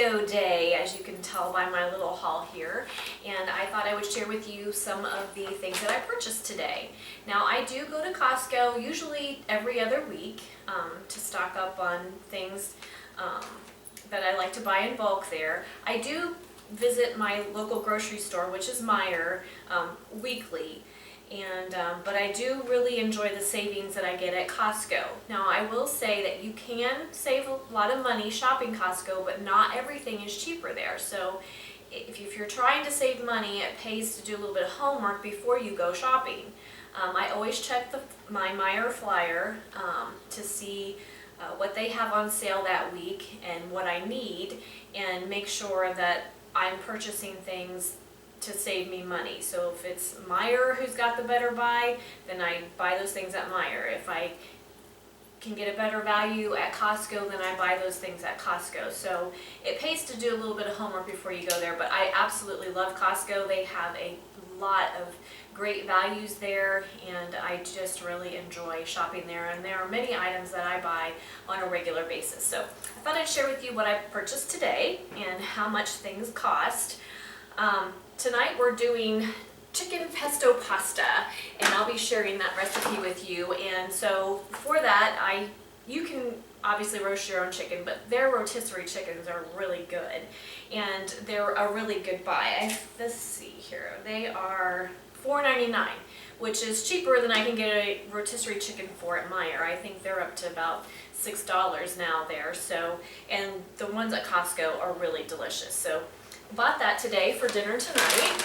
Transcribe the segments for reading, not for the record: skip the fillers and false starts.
Costco day, as you can tell by my little haul here, and I thought I would share with you some of the things that I purchased today. Now, I do go to Costco usually every other week to stock up on things that I like to buy in bulk there. I do visit my local grocery store, which is Meijer, weekly. But I do really enjoy the savings that I get at Costco. Now, I will say that you can save a lot of money shopping Costco, but not everything is cheaper there. So if you're trying to save money, it pays to do a little bit of homework before you go shopping. I always check my Meijer flyer to see what they have on sale that week and what I need, and make sure that I'm purchasing things to save me money. So if it's Meijer who's got the better buy, then I buy those things at Meijer. If I can get a better value at Costco, then I buy those things at Costco. So it pays to do a little bit of homework before you go there, but I absolutely love Costco. They have a lot of great values there, and I just really enjoy shopping there, and there are many items that I buy on a regular basis. So I thought I'd share with you what I purchased today and how much things cost. Tonight we're doing chicken pesto pasta, and I'll be sharing that recipe with you. And so for that, you can obviously roast your own chicken, but their rotisserie chickens are really good, and they're a really good buy. Let's see here, they are $4.99, which is cheaper than I can get a rotisserie chicken for at Meijer. I think they're up to about $6 now there. So, and the ones at Costco are really delicious. So bought that today for dinner tonight.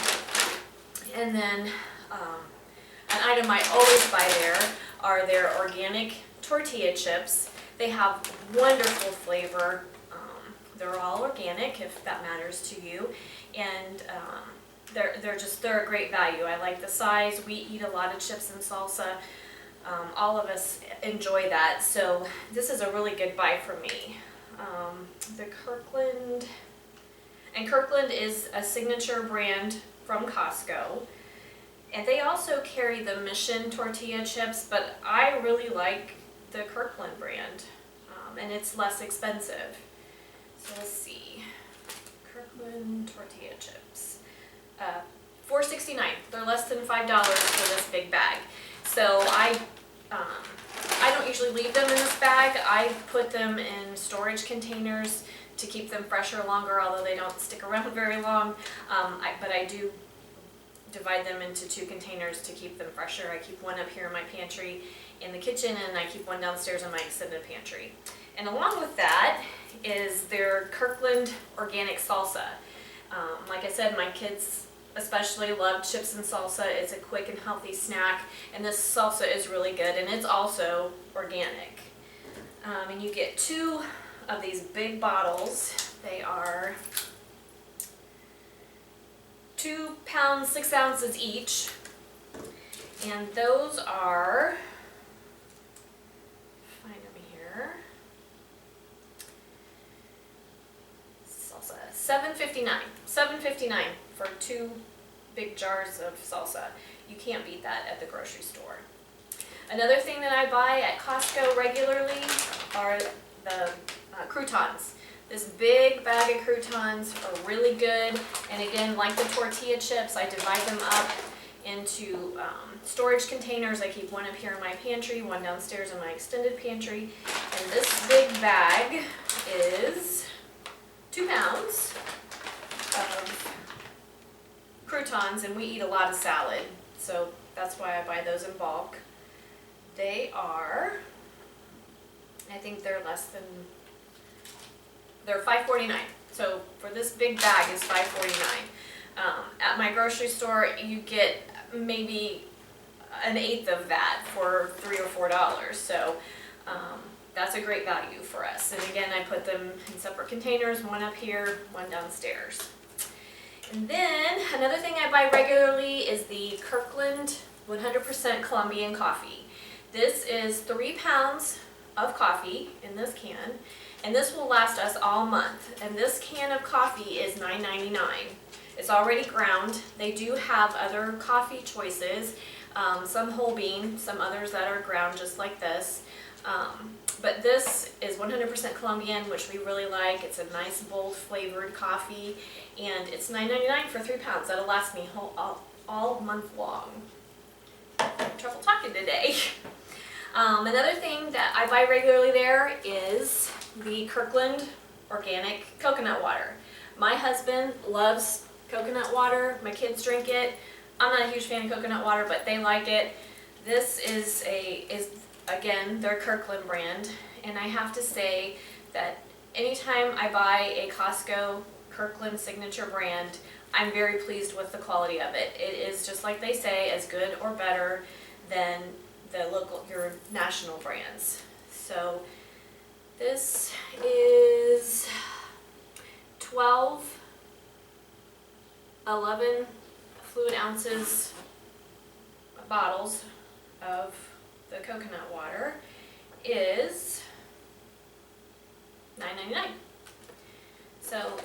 And then an item I always buy there are their organic tortilla chips. They have wonderful flavor. They're all organic, if that matters to you, and they're a great value. I like the size. We eat a lot of chips and salsa. All of us enjoy that, so this is a really good buy for me. The Kirkland is a signature brand from Costco, and they also carry the Mission tortilla chips, but I really like the Kirkland brand, and it's less expensive. So let's see, Kirkland tortilla chips, $4.69. They're less than $5 for this big bag. So I don't usually leave them in this bag. I put them in storage containers to keep them fresher longer, although they don't stick around very long. But I do divide them into 2 containers to keep them fresher. I keep one up here in my pantry in the kitchen, and I keep one downstairs in my extended pantry. And along with that is their Kirkland organic salsa. Like I said, my kids especially love chips and salsa. It's a quick and healthy snack, and this salsa is really good, and it's also organic. And you get 2 of these big bottles. They are 2 pounds, 6 ounces each, and those are, find them here, salsa, $7.59 for 2 big jars of salsa. You can't beat that at the grocery store. Another thing that I buy at Costco regularly are the croutons. This big bag of croutons are really good, and again, like the tortilla chips, I divide them up into storage containers. I keep one up here in my pantry, one downstairs in my extended pantry, and this big bag is 2 pounds of croutons, and we eat a lot of salad, so that's why I buy those in bulk. They are, I think they're they're $5.49. So for this big bag is $5.49. At my grocery store, you get maybe an eighth of that for $3 or $4. So that's a great value for us. And again, I put them in separate containers, one up here, one downstairs. And then another thing I buy regularly is the Kirkland 100% Colombian coffee. This is 3 pounds of coffee in this can, and this will last us all month. And this can of coffee is $9.99. It's already ground. They do have other coffee choices, some whole bean, some others that are ground just like this. But this is 100% Colombian, which we really like. It's a nice, bold flavored coffee, and it's $9.99 for 3 pounds. That'll last me all month long. I'm trouble talking today. Another thing that I buy regularly there is the Kirkland organic coconut water. My husband loves coconut water. My kids drink it. I'm not a huge fan of coconut water, but they like it. This is again their Kirkland brand, and I have to say that anytime I buy a Costco Kirkland signature brand, I'm very pleased with the quality of it. It is, just like they say, as good or better than your national brands. So this is 11 fluid ounces bottles of the coconut water is $9.99. So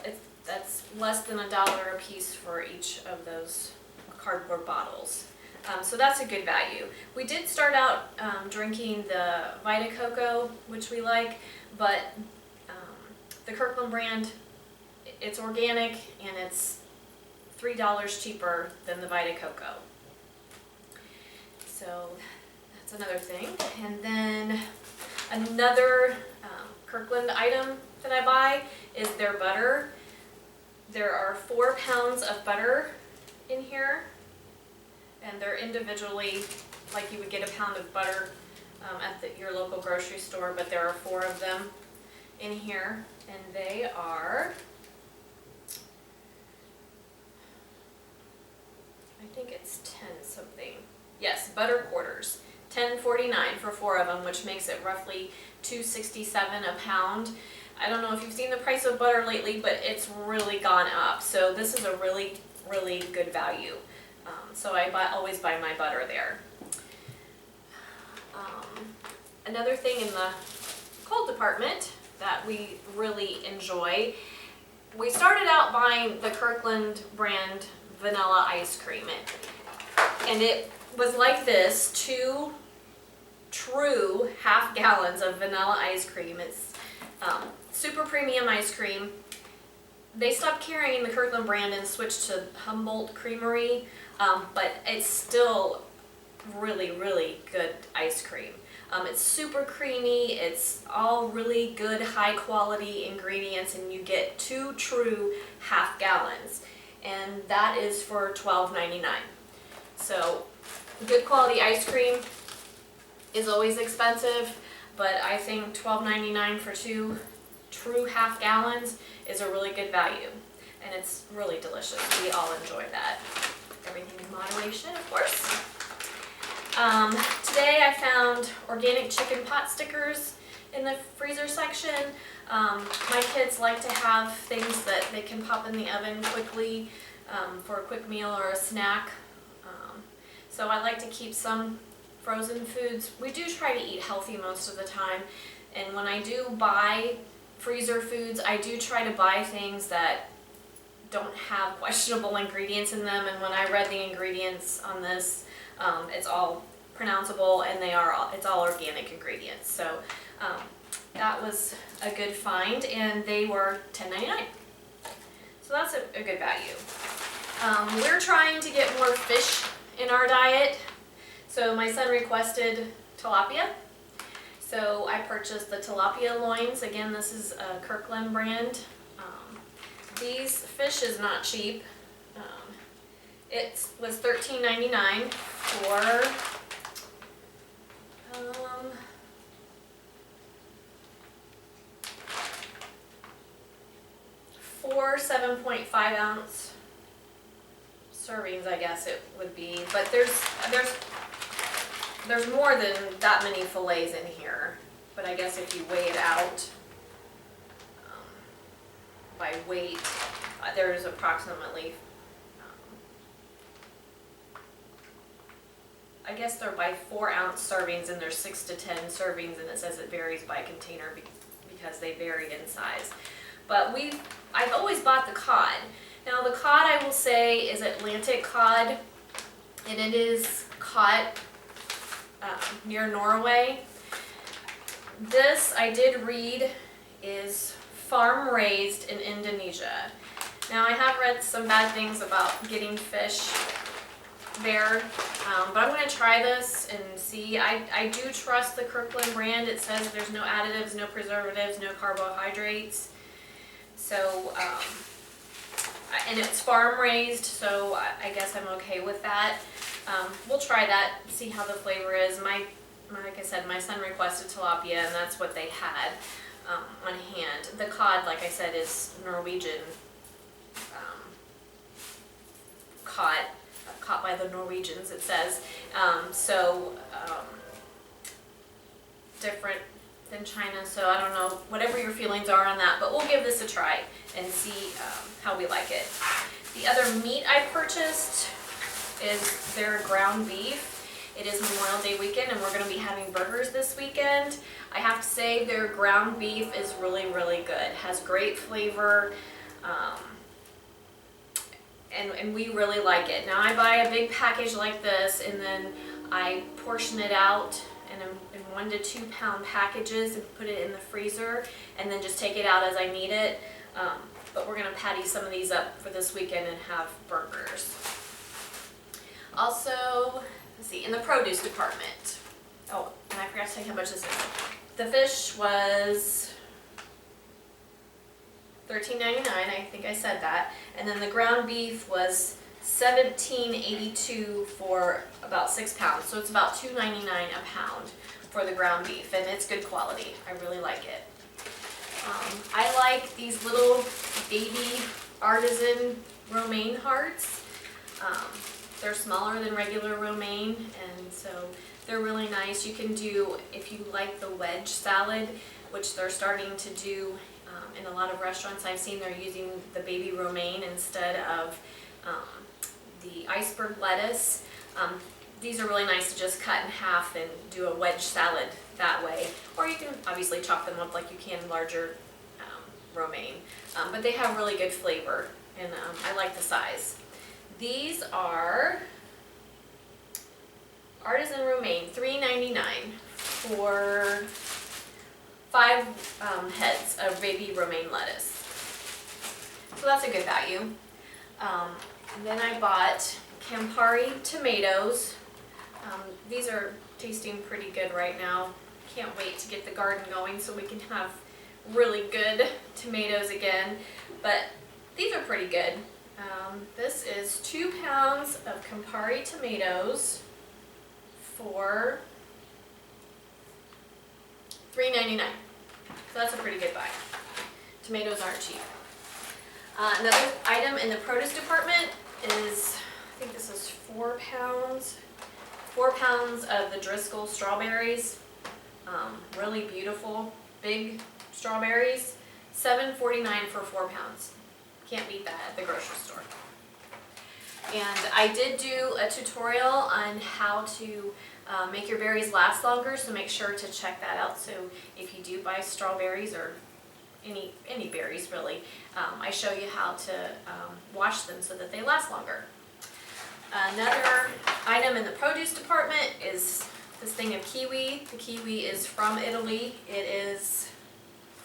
that's less than $1 a piece for each of those cardboard bottles. So that's a good value. We did start out drinking the Vita Coco, which we like, but the Kirkland brand, it's organic and it's $3 cheaper than the Vita Coco. So that's another thing. And then another Kirkland item that I buy is their butter. There are 4 pounds of butter in here, and they're individually, like you would get a pound of butter at your local grocery store, but there are 4 of them in here, and they are, I think it's 10 something. Yes, butter quarters. $10.49 for 4 of them, which makes it roughly $2.67 a pound. I don't know if you've seen the price of butter lately, but it's really gone up. So this is a really, really good value. So I always buy my butter there. Another thing in the cold department that we really enjoy, we started out buying the Kirkland brand vanilla ice cream. And it was like this, 2 true half gallons of vanilla ice cream. It's super premium ice cream. They stopped carrying the Kirkland brand and switched to Humboldt Creamery, but it's still really, really good ice cream. It's super creamy, it's all really good high quality ingredients, and you get 2 true half gallons, and that is for $12.99. So good quality ice cream is always expensive, but I think $12.99 for 2 true half gallons is a really good value, and it's really delicious. We all enjoy that. Everything in moderation, of course. Today I found organic chicken pot stickers in the freezer section. My kids like to have things that they can pop in the oven quickly for a quick meal or a snack. So I like to keep some frozen foods. We do try to eat healthy most of the time, and when I do buy freezer foods, I do try to buy things that don't have questionable ingredients in them, and when I read the ingredients on this, it's all pronounceable, and it's all organic ingredients. So that was a good find, and they were $10.99. So that's a good value. We're trying to get more fish in our diet. So my son requested tilapia. So I purchased the tilapia loins. Again, this is a Kirkland brand. These fish is not cheap. It was $13.99 for 4 7.5 ounce servings, I guess it would be. But there's more than that many fillets in here. But I guess if you weigh it out by weight, there's approximately, I guess they're by 4 ounce servings, and there's 6 to 10 servings, and it says it varies by container because they vary in size. But I've always bought the cod. Now the cod, I will say, is Atlantic cod, and it is caught near Norway. This, I did read, is farm raised in Indonesia. Now I have read some bad things about getting fish there, but I'm going to try this and see. I do trust the Kirkland brand. It says there's no additives, no preservatives, no carbohydrates. So, and it's farm raised, so I guess I'm okay with that. We'll try that, see how the flavor is. Like I said, my son requested tilapia, and that's what they had on hand. The cod, like I said, is Norwegian caught by the Norwegians, it says. Different than China, so I don't know, whatever your feelings are on that, but we'll give this a try and see how we like it. The other meat I purchased is their ground beef. It is Memorial Day weekend, and we're going to be having burgers this weekend. I have to say their ground beef is really, really good. It has great flavor. And we really like it. Now I buy a big package like this, and then I portion it out in 1 to 2 pound packages and put it in the freezer, and then just take it out as I need it. But we're going to patty some of these up for this weekend and have burgers. Also, let's see, in the produce department. Oh, and I forgot to tell you how much this is. The fish was $13.99, I think I said that, and then the ground beef was $17.82 for about 6 pounds, so it's about $2.99 a pound for the ground beef, and it's good quality. I really like it. I like these little baby artisan romaine hearts. They're smaller than regular romaine, and so they're really nice. You can do, if you like the wedge salad, which they're starting to do in a lot of restaurants I've seen, they're using the baby romaine instead of the iceberg lettuce. These are really nice to just cut in half and do a wedge salad that way. Or you can obviously chop them up like you can larger romaine. But they have really good flavor, and I like the size. These are artisan romaine, $3.99 for 5 heads of baby romaine lettuce. So that's a good value. And then I bought Campari tomatoes. These are tasting pretty good right now. Can't wait to get the garden going so we can have really good tomatoes again. But these are pretty good. This is 2 pounds of Campari tomatoes for $3.99. So that's a pretty good buy. Tomatoes aren't cheap. Another item in the produce department is, I think this is 4 pounds. 4 pounds of the Driscoll strawberries. Really beautiful, big strawberries. $7.49 for 4 pounds. Can't beat that at the grocery store. And I did do a tutorial on how to make your berries last longer, so make sure to check that out. So if you do buy strawberries or any berries really, I show you how to wash them so that they last longer. Another item in the produce department is this thing of kiwi. The kiwi is from Italy. It is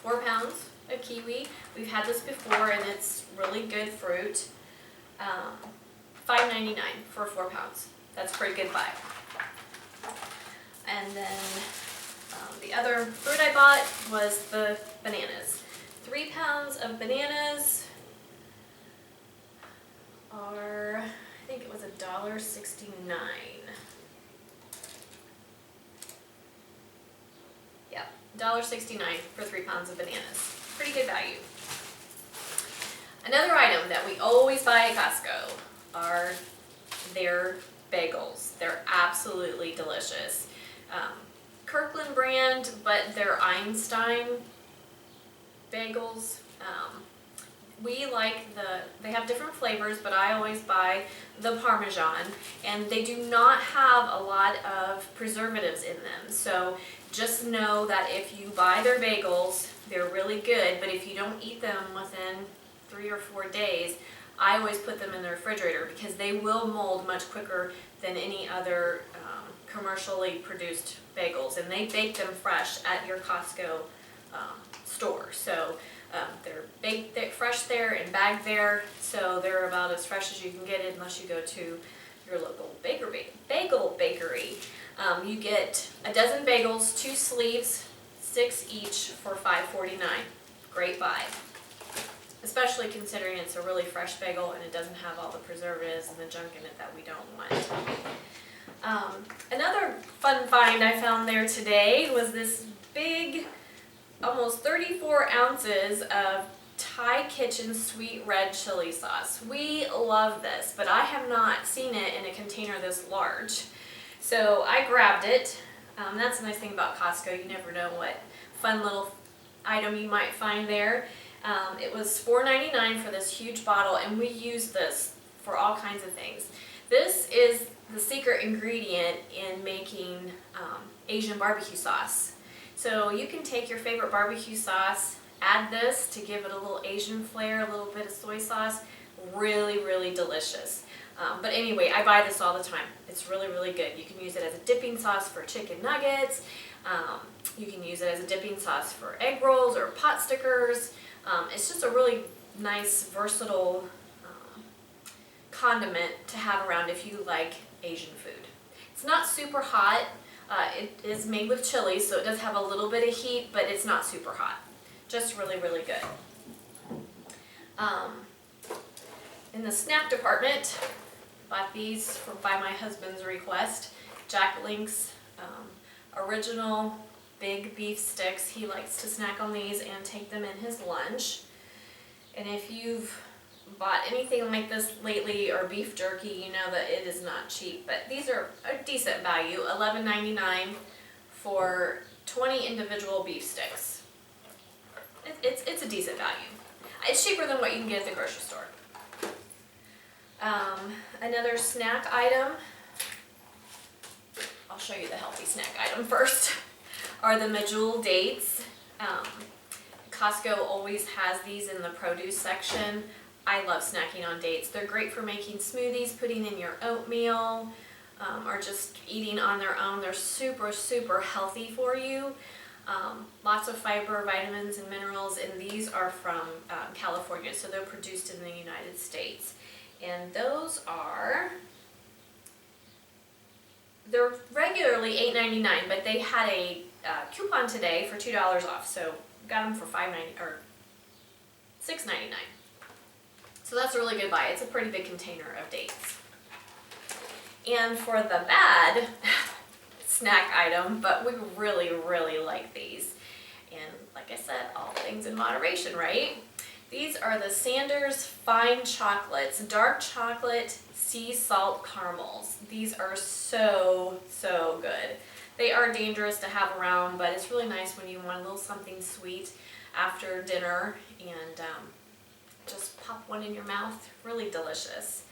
4 pounds of kiwi. We've had this before, and it's really good fruit. $5.99 for 4 pounds. That's a pretty good buy. And then the other fruit I bought was the bananas. 3 pounds of bananas are, I think it was $1.69. Yep, $1.69 for 3 pounds of bananas. Pretty good value. Another item that we always buy at Costco are their bagels. They're absolutely delicious. Kirkland brand, but they're Einstein bagels. We like they have different flavors, but I always buy the Parmesan, and they do not have a lot of preservatives in them. So just know that if you buy their bagels, they're really good, but if you don't eat them within 3 or 4 days, I always put them in the refrigerator because they will mold much quicker than any other commercially produced bagels, and they bake them fresh at your Costco store. So they're baked fresh there and bagged there, so they're about as fresh as you can get it unless you go to your local bagel bakery. You get a dozen bagels, 2 sleeves, 6 each for $5.49. Great buy, especially considering it's a really fresh bagel and it doesn't have all the preservatives and the junk in it that we don't want. Another fun find I found there today was this big, almost 34 ounces of Thai Kitchen sweet red chili sauce. We love this, but I have not seen it in a container this large. So I grabbed it. That's the nice thing about Costco. You never know what fun little item you might find there. It was $4.99 for this huge bottle, and we use this for all kinds of things. This is the secret ingredient in making Asian barbecue sauce. So you can take your favorite barbecue sauce, add this to give it a little Asian flair, a little bit of soy sauce. Really, really delicious. But anyway, I buy this all the time. It's really, really good. You can use it as a dipping sauce for chicken nuggets. You can use it as a dipping sauce for egg rolls or pot stickers. It's just a really nice, versatile condiment to have around if you like Asian food. It's not super hot. It is made with chili, so it does have a little bit of heat, but it's not super hot. Just really, really good. In the snack department, bought these by my husband's request. Jack Link's original big beef sticks. He likes to snack on these and take them in his lunch. And if you've bought anything like this lately, or beef jerky, you know that it is not cheap. But these are a decent value, $11.99 for 20 individual beef sticks. It's a decent value. It's cheaper than what you can get at the grocery store. Another snack item, I'll show you the healthy snack item first, are the medjool dates. Costco always has these in the produce section. I love snacking on dates. They're great for making smoothies, putting in your oatmeal, or just eating on their own. They're super, super healthy for you. Lots of fiber, vitamins, and minerals, and these are from California, so they're produced in the United States. And those are, they're regularly $8.99, but they had a coupon today for $2 off, so got them for $5.90 or $6.99. So that's a really good buy. It's a pretty big container of dates. And for the bad snack item, but we really, really like these. And like I said, all things in moderation, right? These are the Sanders Fine Chocolates, dark chocolate sea salt caramels. These are so, so good. They are dangerous to have around, but it's really nice when you want a little something sweet after dinner, and just pop one in your mouth. Really delicious.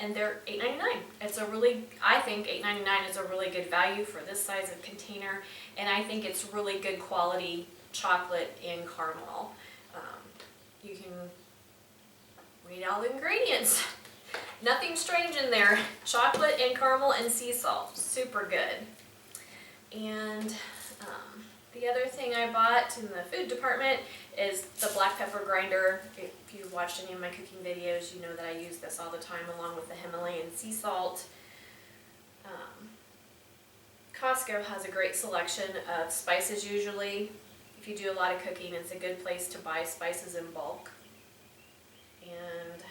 And they're $8.99. It's a really, I think $8.99 is a really good value for this size of container, and I think it's really good quality chocolate and caramel. You can read all the ingredients. Nothing strange in there. Chocolate and caramel and sea salt. Super good. And the other thing I bought in the food department is the black pepper grinder. If you've watched any of my cooking videos, you know that I use this all the time along with the Himalayan sea salt. Costco has a great selection of spices usually. If you do a lot of cooking, it's a good place to buy spices in bulk. And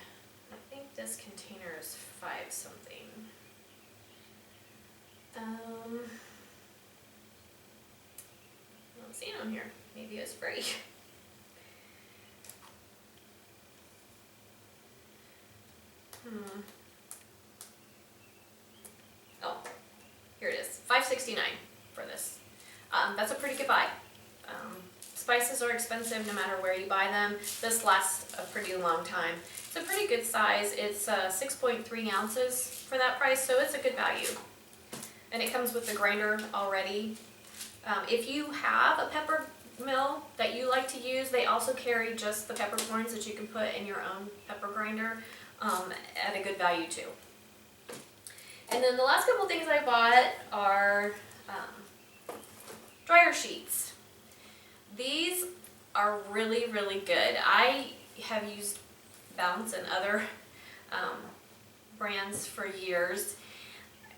I think this container is 5 something. I don't see it on here. Maybe it's free. Oh, here it is. $5.69 for this. That's a pretty good buy. Spices are expensive no matter where you buy them. This lasts a pretty long time. It's a pretty good size. It's 6.3 ounces for that price, so it's a good value. And it comes with the grinder already. If you have a pepper mill that you like to use, they also carry just the peppercorns that you can put in your own pepper grinder at a good value too. And then the last couple things I bought are dryer sheets. These are really, really good. I have used Bounce and other brands for years,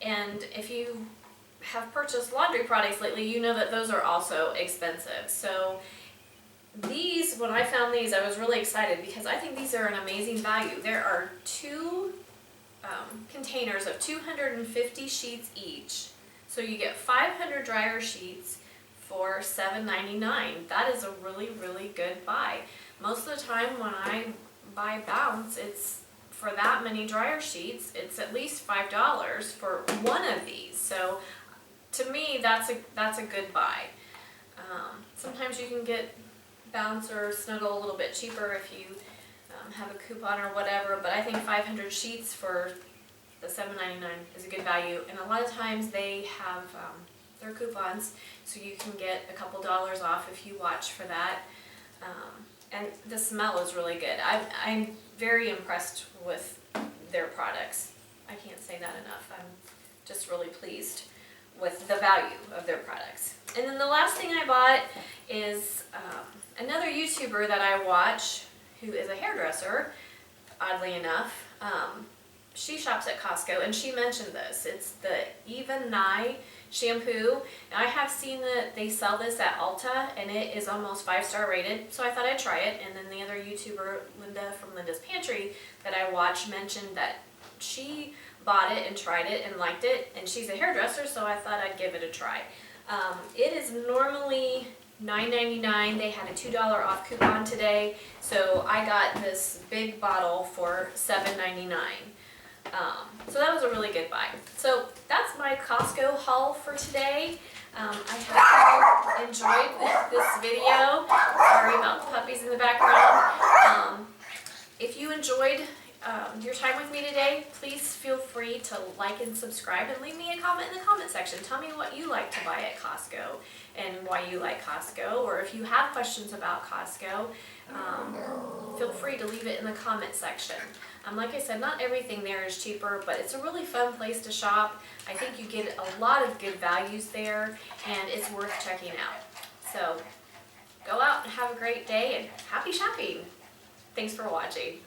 and if you have purchased laundry products lately, you know that those are also expensive. So these, when I found these, I was really excited because I think these are an amazing value. There are two containers of 250 sheets each. So you get 500 dryer sheets for $7.99. That is a really, really good buy. Most of the time when I buy Bounce, it's for that many dryer sheets, it's at least $5 for one of these. So to me, that's a good buy. Sometimes you can get Bounce or Snuggle a little bit cheaper if you have a coupon or whatever, but I think 500 sheets for the $7.99 is a good value. And a lot of times they have their coupons, so you can get a couple dollars off if you watch for that. And the smell is really good. I'm very impressed with their products. I can't say that enough. I'm just really pleased with the value of their products. And then the last thing I bought is another YouTuber that I watch who is a hairdresser, oddly enough. She shops at Costco, and she mentioned this. It's the Eva Nye shampoo. Now, I have seen that they sell this at Ulta, and it is almost 5-star rated, so I thought I'd try it. And then the other YouTuber, Linda from Linda's Pantry, that I watch mentioned that she bought it and tried it and liked it, and she's a hairdresser, so I thought I'd give it a try. It is normally $9.99. They had a $2 off coupon today, so I got this big bottle for $7.99. So that was a really good buy. So that's my Costco haul for today. I hope you enjoyed this video. Sorry about the puppies in the background. If you enjoyed your time with me today, please feel free to like and subscribe and leave me a comment in the comment section. Tell me what you like to buy at Costco and why you like Costco, or if you have questions about Costco, feel free to leave it in the comment section. Like I said, not everything there is cheaper, but it's a really fun place to shop. I think you get a lot of good values there, and it's worth checking out. So go out and have a great day, and happy shopping. Thanks for watching.